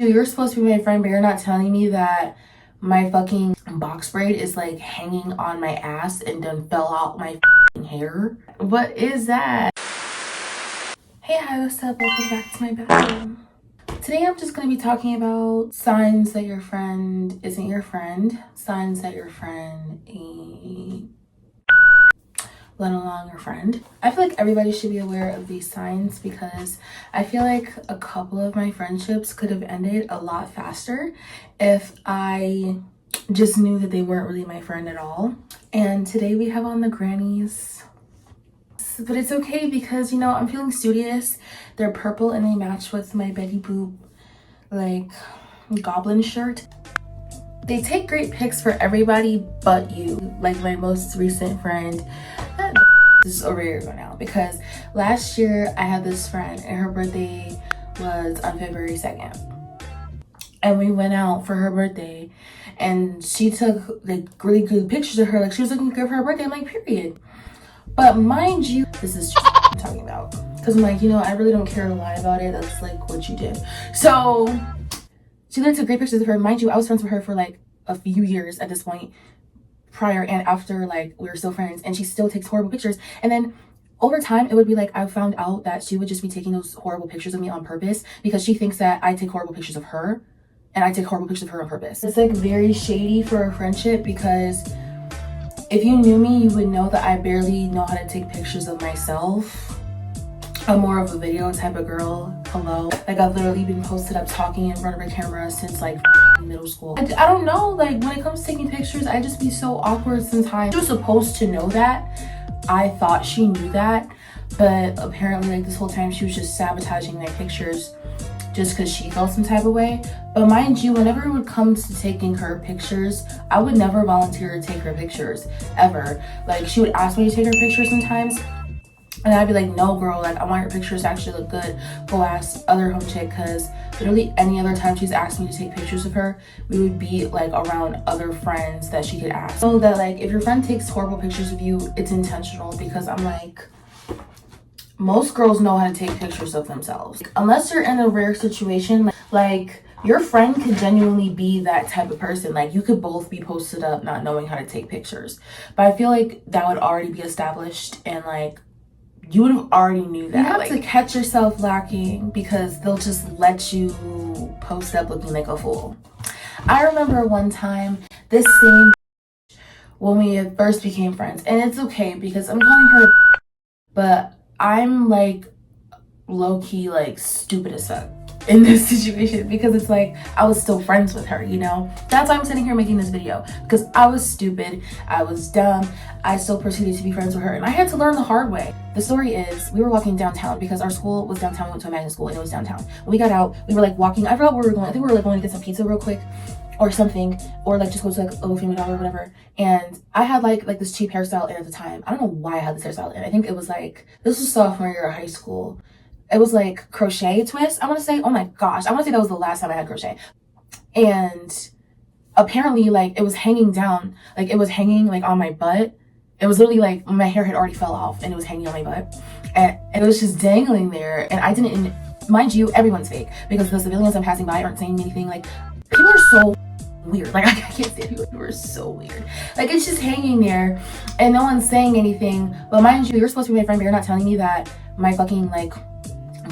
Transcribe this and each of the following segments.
You're supposed to be my friend, but you're not telling me that my fucking box braid is like hanging on my ass and then fell out my hair. What is that? Hey, hi, what's up? Welcome back to my bathroom. Today I'm just going to be talking about signs that your friend isn't your friend, signs that your friend ain't let along your friend. I feel like everybody should be aware of these signs because I feel like a couple of my friendships could have ended a lot faster if I just knew that they weren't really my friend at all. And today we have on the grannies, but it's okay because, you know, I'm feeling studious. They're purple and they match with my Betty Boop like goblin shirt. They take great pics for everybody but you. Like my most recent friend, this is over a year ago now, because last year I had this friend and her birthday was on February 2nd. And we went out for her birthday and she took like really good pictures of her. Like she was looking good for her birthday. I'm like, period. But mind you, this is I'm talking about. Because I'm like, you know, I really don't care to lie about it. That's like what you did. So she took great pictures of her. Mind you, I was friends with her for like a few years at this point, prior and after, like we were still friends, and she still takes horrible pictures. And then over time it would be like I found out that she would just be taking those horrible pictures of me on purpose because she thinks that I take horrible pictures of her and I take horrible pictures of her on purpose. It's like very shady for a friendship because if you knew me, you would know that I barely know how to take pictures of myself. I'm more of a video type of girl. Hello. Like I've literally been posted up talking in front of a camera since like middle school. I don't know, like when it comes to taking pictures, I just be so awkward sometimes. She was supposed to know that. I thought she knew that, but apparently like this whole time she was just sabotaging my pictures just because she felt some type of way. But mind you, whenever it would come to taking her pictures, I would never volunteer to take her pictures ever. Like she would ask me to take her pictures sometimes and I'd be like, no girl, like I want your pictures to actually look good. Go ask other home chick, because literally any other time she's asked me to take pictures of her, we would be like around other friends that she could ask. So that like if your friend takes horrible pictures of you, it's intentional, because I'm like, most girls know how to take pictures of themselves. Unless you're in a rare situation, like your friend could genuinely be that type of person. Like you could both be posted up not knowing how to take pictures. But I feel like that would already be established and like you would have already knew that. You have to catch yourself lacking because they'll just let you post up looking like a fool. I remember one time, this same when we first became friends, and it's okay because I'm calling her, but I'm like low-key like stupid as fuck in this situation because it's like I was still friends with her, you know? That's why I'm sitting here making this video, because I was stupid, I was dumb, I still proceeded to be friends with her, and I had to learn the hard way. The story is, we were walking downtown because our school was downtown. We went to a magnet school and it was downtown. When we got out, we were like walking, I forgot where we were going. I think we were like going to get some pizza real quick or something, or like just go to like a Family Dollar or whatever. And I had like this cheap hairstyle in at the time. I don't know why I had this hairstyle in. I think it was like, this was sophomore year of high school. It was like crochet twist, I want to say. Oh my gosh, I want to say that was the last time I had crochet. And apparently like it was hanging down, like it was hanging like on my butt. It was literally like my hair had already fell off and it was hanging on my butt. And it was just dangling there. And I didn't, mind you, everyone's fake because the civilians I'm passing by aren't saying anything. Like people are so weird. Like I can't say people are so weird. Like it's just hanging there and no one's saying anything. But mind you, you're supposed to be my friend, but you're not telling me that my fucking like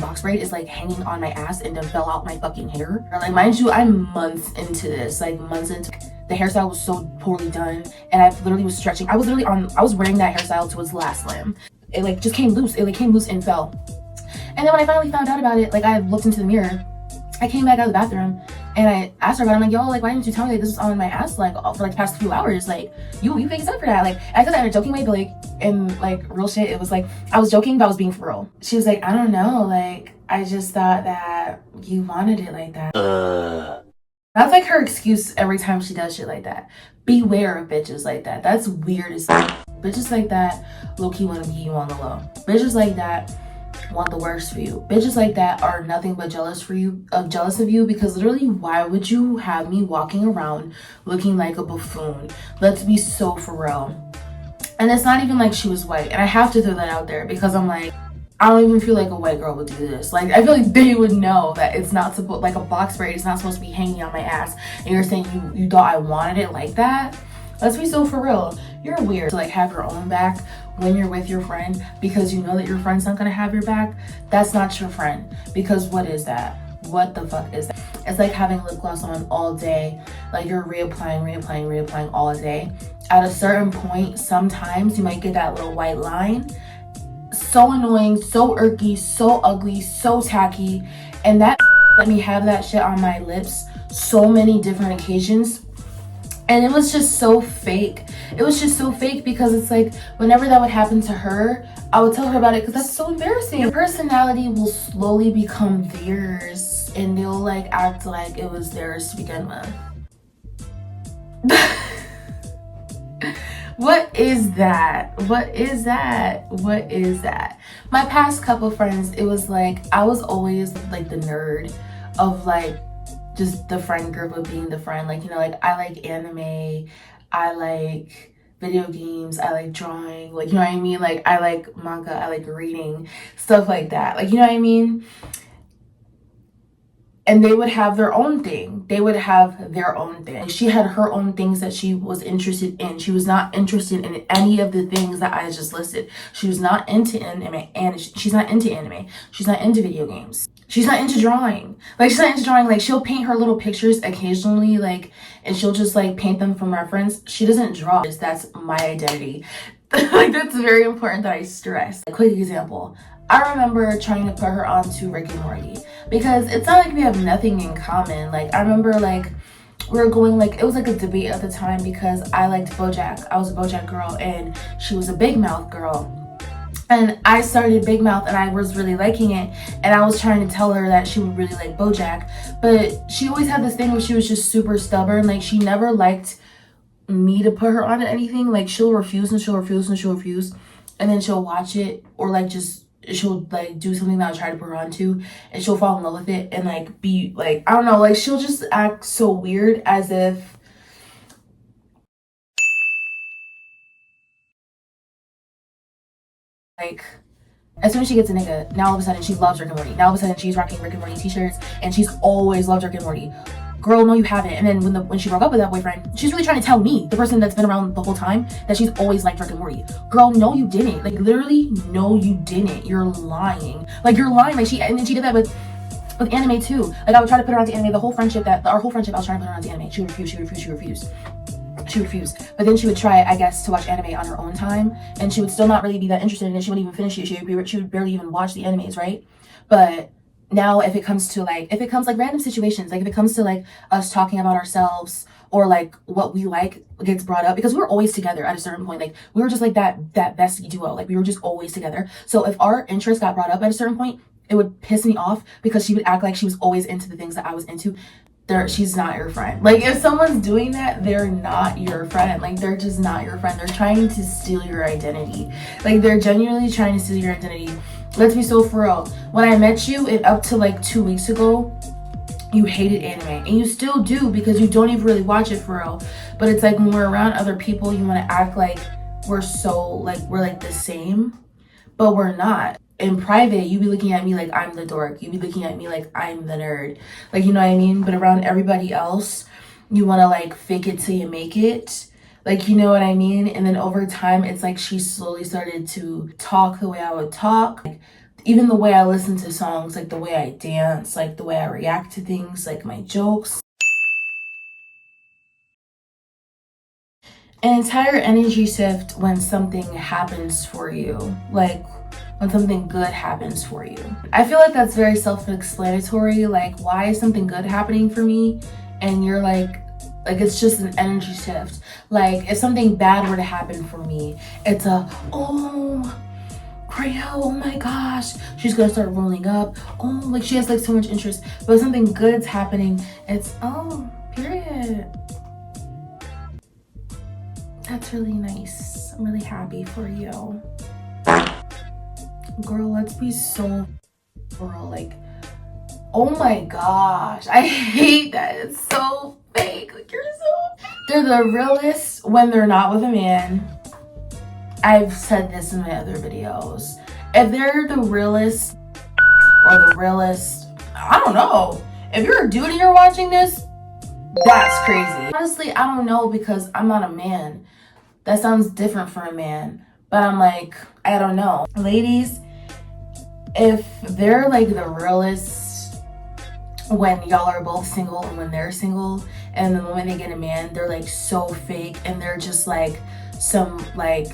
box braid is like hanging on my ass and then fell out my fucking hair. Like mind you, I'm months into this, like months into the hairstyle was so poorly done and I literally was stretching. I was wearing that hairstyle to its last limb. It like just came loose. It like came loose and fell. And then when I finally found out about it, like I looked into the mirror, I came back out of the bathroom and I asked her about it. I'm like, yo, like why didn't you tell me that this was on my ass like for like the past few hours? Like you fake up for that. Like I said that in a joking way, but like in like real shit, it was like I was joking but I was being for real. She was like, I don't know, like I just thought that you wanted it like that. That's like her excuse every time she does shit like that. Beware of bitches like that. That's weird as fuck. Bitches like that low-key want to be you on the low. Bitches like that want the worst for you. Bitches like that are nothing but jealous of you, because literally why would you have me walking around looking like a buffoon? Let's be so for real. And it's not even like she was white, and I have to throw that out there because I'm like, I don't even feel like a white girl would do this. Like, I feel like they would know that it's not supposed, like a box braid is not supposed to be hanging on my ass. And you're saying you thought I wanted it like that? Let's be so for real. You're weird to like have your own back when you're with your friend because you know that your friend's not gonna have your back. That's not your friend. Because what is that? What the fuck is that? It's like having lip gloss on all day. Like you're reapplying all day. At a certain point, sometimes you might get that little white line. So annoying, so irky, so ugly, so tacky. And that let me have that shit on my lips so many different occasions. And it was just so fake. It was just so fake because it's like whenever that would happen to her, I would tell her about it because that's so embarrassing. Your personality will slowly become theirs and they'll like act like it was theirs to begin with. What is that? What is that? What is that? My past couple friends, it was like I was always like the nerd of like just the friend group of being the friend. Like, you know, like I like anime, I like video games, I like drawing, like, you know what I mean? Like I like manga, I like reading, stuff like that. Like, you know what I mean? And they would have their own thing. They would have their own thing. She had her own things that she was interested in. She was not interested in any of the things that I just listed. She was not into anime, and she's not into anime. She's not into video games. She's not into drawing. Like, she's not into drawing. Like, she'll paint her little pictures occasionally, like, and she'll just, like, paint them from reference. She doesn't draw. That's my identity. Like, that's very important that I stress. A quick example. I remember trying to put her onto Rick and Morty because it's not like we have nothing in common. Like, I remember, like, we were going, like, it was, like, a debate at the time because I liked BoJack. I was a BoJack girl, and she was a Big Mouth girl. And I started Big Mouth, and I was really liking it, and I was trying to tell her that she would really like BoJack, but she always had this thing where she was just super stubborn. Like, she never liked me to put her onto anything. Like, she'll refuse, and she'll refuse, and she'll refuse, and then she'll watch it, or, like, just she'll like do something that I'll try to put her onto, and she'll fall in love with it and like be like, I don't know, like she'll just act so weird as if like as soon as she gets a nigga, now all of a sudden she loves Rick and Morty. Now all of a sudden she's rocking Rick and Morty t-shirts and she's always loved Rick and Morty. Girl, no, you haven't. And then when she broke up with that boyfriend, she's really trying to tell me, the person that's been around the whole time, that she's always liked Rick and Morty. Girl, no, you didn't. Like, literally, no, you didn't. You're lying. Like, you're lying. Like, and then she did that with anime too. Like, I would try to put her onto anime. Our whole friendship, I was trying to put her onto anime. She refused. But then she would try, I guess, to watch anime on her own time, and she would still not really be that interested in it. She wouldn't even finish it. She would barely even watch the animes, right? But now if it comes like random situations, like if it comes to like us talking about ourselves or like what we like gets brought up, because we were always together at a certain point. Like, we were just like that bestie duo. Like, we were just always together. So if our interests got brought up at a certain point, it would piss me off because she would act like she was always into the things that I was into. She's not your friend. Like, if someone's doing that, they're not your friend. Like, they're just not your friend. They're trying to steal your identity. Like, they're genuinely trying to steal your identity. Let's be so for real. When I met you, up to like 2 weeks ago, you hated anime, and you still do because you don't even really watch it for real. But it's like when we're around other people, you want to act like we're like the same, but we're not. In private, you be looking at me like I'm the dork. You be looking at me like I'm the nerd. Like, you know what I mean? But around everybody else, you want to like fake it till you make it. Like, you know what I mean? And then over time, it's like she slowly started to talk the way I would talk. Like, even the way I listen to songs, like the way I dance, like the way I react to things, like my jokes. An entire energy shift when something happens for you. Like, when something good happens for you. I feel like that's very self-explanatory. Like, why is something good happening for me? And you're like it's just an energy shift. Like, if something bad were to happen for me, it's oh Creo, oh my gosh, she's gonna start rolling up. Oh, like she has like so much interest. But if something good's happening, it's period. That's really nice. I'm really happy for you. Girl, let's be so real. Like, oh my gosh, I hate that. It's so fake. Like, you're so fake. They're the realest when they're not with a man. I've said this in my other videos. If they're the realest or the realest, I don't know. If you're a dude and you're watching this, that's crazy. Honestly, I don't know because I'm not a man. That sounds different for a man. But I'm like, I don't know. Ladies, if they're like the realest when y'all are both single and when they're single, and the moment they get a man, they're like so fake and they're just like some like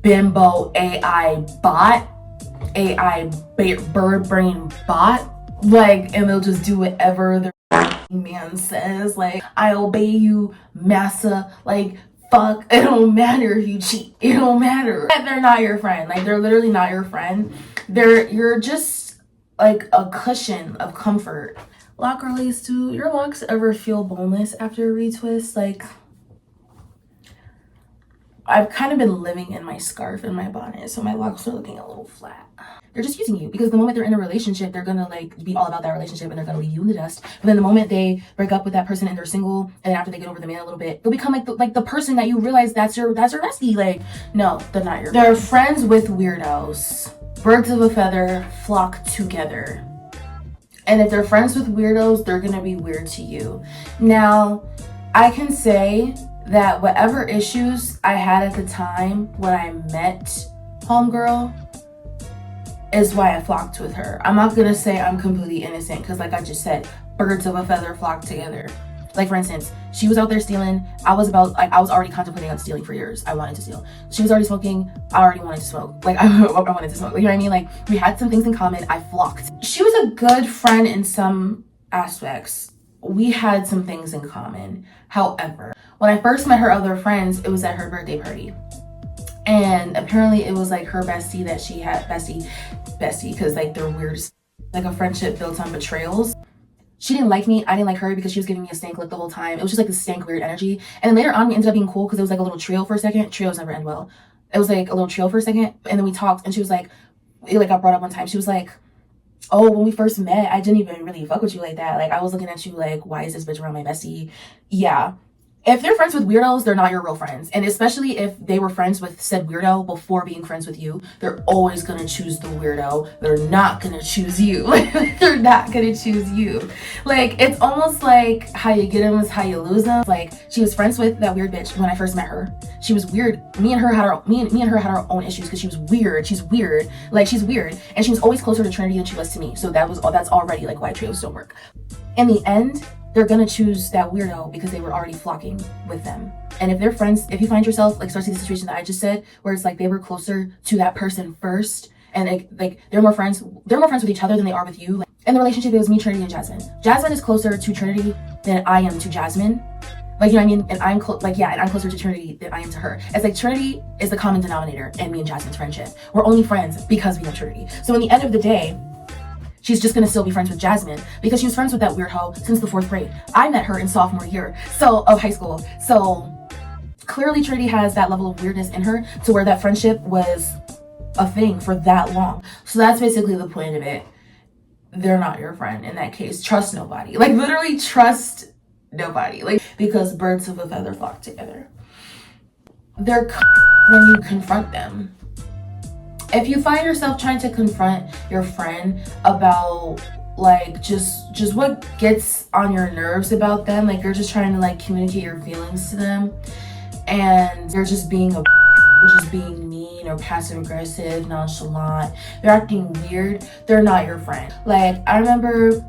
bimbo AI bot, AI bird brain bot. Like, and they'll just do whatever their man says. Like, I obey you, massa. Like, fuck, it don't matter if you cheat. It don't matter. They're not your friend. Like, they're literally not your friend. You're just like a cushion of comfort. Lock release, do your locks ever feel boneless after a retwist? Like, I've kind of been living in my scarf and my bonnet, so my locks are looking a little flat. They're just using you because the moment they're in a relationship, they're gonna like be all about that relationship and they're gonna leave you in the dust. But then the moment they break up with that person and they're single, and after they get over the man a little bit, they'll become like the person that you realize that's your bestie. Like, no, they're not your. They're friends with weirdos. Birds of a feather flock together. And if they're friends with weirdos, they're gonna be weird to you. Now, I can say that whatever issues I had at the time when I met homegirl is why I flocked with her. I'm not gonna say I'm completely innocent because like I just said, birds of a feather flock together. Like for instance, she was out there stealing. I was already contemplating on stealing for years. I wanted to steal. She was already smoking. I already wanted to smoke. Like I wanted to smoke. Like, you know what I mean? Like we had some things in common. I flocked. She was a good friend in some aspects. We had some things in common. However, when I first met her other friends, it was at her birthday party. And apparently it was like her bestie that she had, bestie, because like they're weird, like a friendship built on betrayals. She didn't like me, I didn't like her because she was giving me a stank look the whole time. It was just like this stank weird energy. And then later on we ended up being cool because it was like a little trio for a second. Trios never end well. It was like a little trio for a second, and then we talked and she was like, it like got brought up one time. She was like, oh, when we first met, I didn't even really fuck with you like that. Like I was looking at you like, why is this bitch around my bestie? Yeah. If they're friends with weirdos, they're not your real friends. And especially if they were friends with said weirdo before being friends with you, they're always gonna choose the weirdo. They're not gonna choose you. They're not gonna choose you. Like, it's almost like how you get them is how you lose them. Like, she was friends with that weird bitch when I first met her. She was weird. Me and her had our own issues because she was weird. She's weird. Like, she's weird. And she was always closer to Trinity than she was to me. So that's already like why trios don't work. In the end, they're gonna choose that weirdo because they were already flocking with them. And if they're friends, if you find yourself like starting the situation that I just said, where it's like they were closer to that person first, and like they're more friends with each other than they are with you. Like, in the relationship, it was me, Trinity, and Jasmine. Jasmine is closer to Trinity than I am to Jasmine. Like, you know what I mean? And I'm and I'm closer to Trinity than I am to her. It's like Trinity is the common denominator in me and Jasmine's friendship. We're only friends because we know Trinity. So in the end of the day, she's just gonna still be friends with Jasmine because she was friends with that weird hoe since the 4th grade. I met her in sophomore year of high school. So clearly Trinity has that level of weirdness in her to where that friendship was a thing for that long. So that's basically the point of it. They're not your friend in that case. Trust nobody. Like literally trust nobody. Like, because birds of a feather flock together. They're when you confront them. If you find yourself trying to confront your friend about like just what gets on your nerves about them, like you're just trying to like communicate your feelings to them and they're just being mean or passive aggressive, nonchalant, they're acting weird, they're not your friend. Like I remember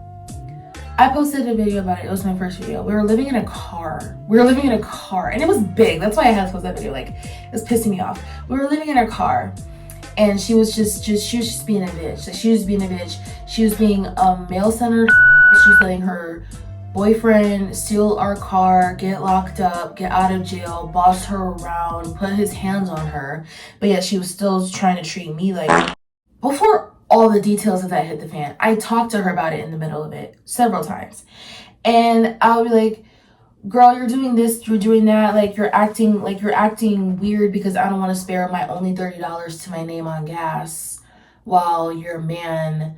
I posted a video about it. It was my first video. We were living in a car and it was big. That's why I had to post that video. Like it was pissing me off. We were living in a car. And she was just being a bitch. Like she was being a bitch. She was being male-centered. She was letting her boyfriend steal our car, get locked up, get out of jail, boss her around, put his hands on her. But yet she was still trying to treat me like... Before all the details of that hit the fan, I talked to her about it in the middle of it several times. And I'll be like, girl, you're doing this, you're doing that, like you're acting weird because I don't want to spare my only $30 to my name on gas while your man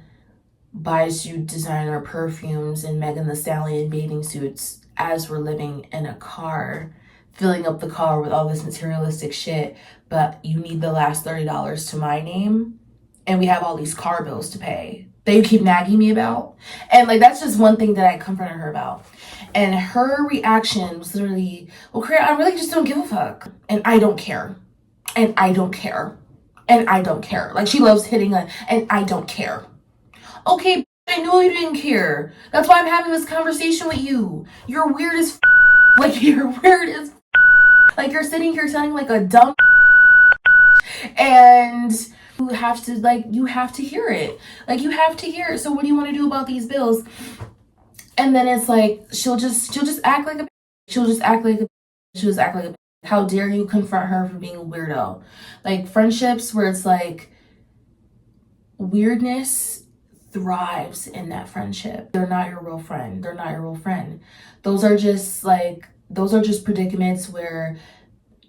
buys you designer perfumes and Megan Thee Stallion bathing suits as we're living in a car filling up the car with all this materialistic shit, but you need the last $30 to my name, and we have all these car bills to pay that you keep nagging me about. And like, that's just one thing that I confronted her about. And her reaction was literally, well, Korea, I really just don't give a fuck. And I don't care. And I don't care. And I don't care. Like, she loves hitting a, and I don't care. Okay, I know you didn't care. That's why I'm having this conversation with you. You're weird as like, you're weird as like, you're sitting here sounding like a dumb and you have to, like, you have to hear it. Like, you have to hear it. So what do you want to do about these bills? And then it's like, she'll just act like a, she'll just act like a, she'll just act like a, how dare you confront her for being a weirdo? Like, friendships where it's like, weirdness thrives in that friendship. They're not your real friend. They're not your real friend. Those are just like, those are just predicaments where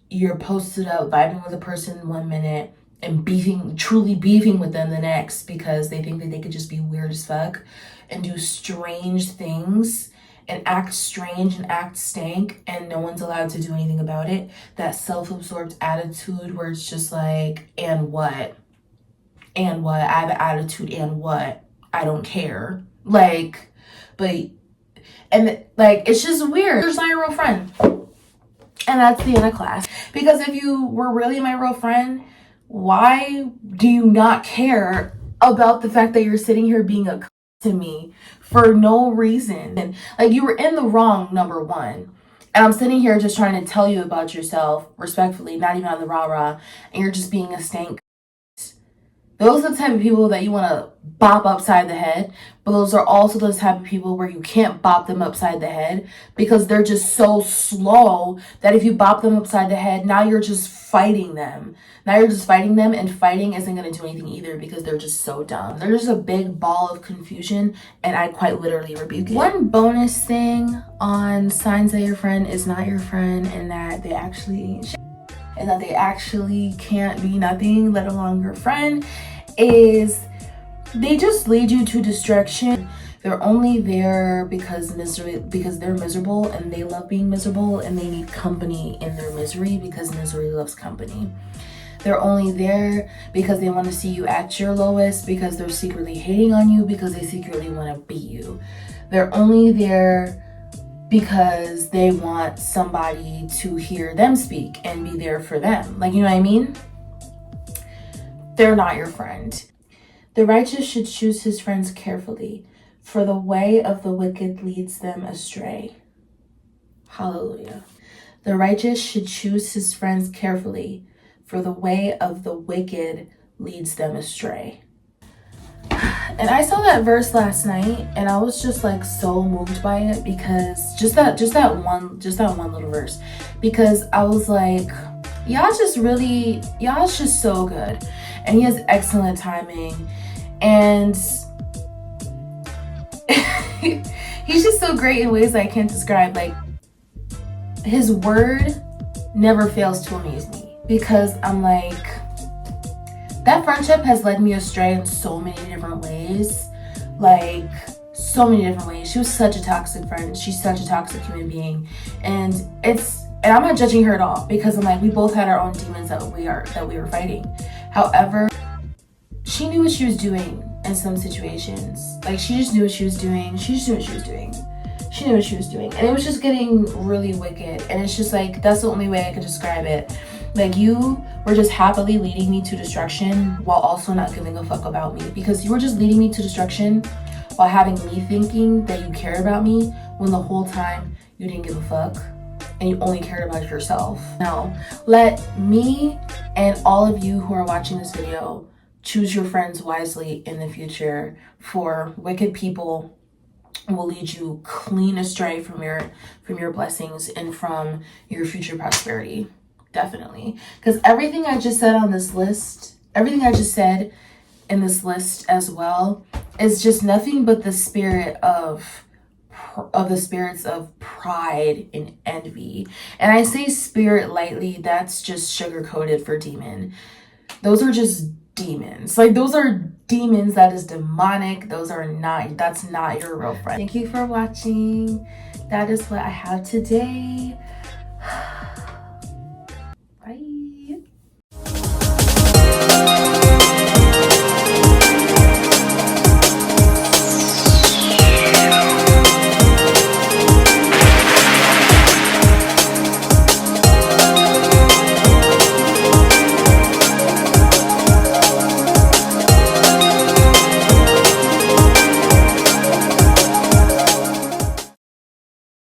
you're posted up vibing with a person 1 minute and truly beefing with them the next because they think that they could just be weird as fuck and do strange things and act strange and act stank, and no one's allowed to do anything about it. That self-absorbed attitude where it's just like, and what? And what? I have an attitude, and what? I don't care. Like, but, and like, it's just weird. There's not your real friend. And that's the end of class. Because if you were really my real friend, why do you not care about the fact that you're sitting here being a to me for no reason? And like, you were in the wrong, number one. And I'm sitting here just trying to tell you about yourself respectfully, not even on the rah-rah, and you're just being a stank. Those are the type of people that you want to bop upside the head, but those are also those type of people where you can't bop them upside the head because they're just so slow that if you bop them upside the head, now you're just fighting them. Now you're just fighting them, and fighting isn't going to do anything either because they're just so dumb. They're just a big ball of confusion, and I quite literally rebuke it. One bonus thing on signs that your friend is not your friend and that they actually can't be nothing, let alone your friend, is they just lead you to distraction. They're only there because they're miserable and they love being miserable, and they need company in their misery because misery loves company. They're only there because they want to see you at your lowest, because they're secretly hating on you, because they secretly want to beat you. They're only there because they want somebody to hear them speak and be there for them. Like, you know what I mean? They're not your friend. The righteous should choose his friends carefully, for the way of the wicked leads them astray. Hallelujah. The righteous should choose his friends carefully, for the way of the wicked leads them astray. And I saw that verse last night, and I was just like so moved by it, because just that one little verse, because I was like, y'all's just so good, and he has excellent timing, and he's just so great in ways that I can't describe. Like, his word never fails to amaze me, because I'm like, that friendship has led me astray in so many different ways. Like, so many different ways. She was such a toxic friend. She's such a toxic human being. And I'm not judging her at all, because I'm like, we both had our own demons that we were fighting. However, she knew what she was doing in some situations. Like, she just knew what she was doing. She knew what she was doing. And it was just getting really wicked. And it's just like, that's the only way I could describe it. Like, you were just happily leading me to destruction while also not giving a fuck about me, because you were just leading me to destruction while having me thinking that you cared about me, when the whole time you didn't give a fuck and you only cared about yourself. Now, let me and all of you who are watching this video choose your friends wisely in the future, for wicked people will lead you clean astray from your blessings and from your future prosperity. Definitely. Because everything I just said on this list, everything I just said in this list as well, is just nothing but the spirit of the spirits of pride and envy. And I say spirit lightly, that's just sugar coated for demon. Those are just demons. Like, those are demons. That is demonic. That's not your real friend. Thank you for watching. That is what I have today.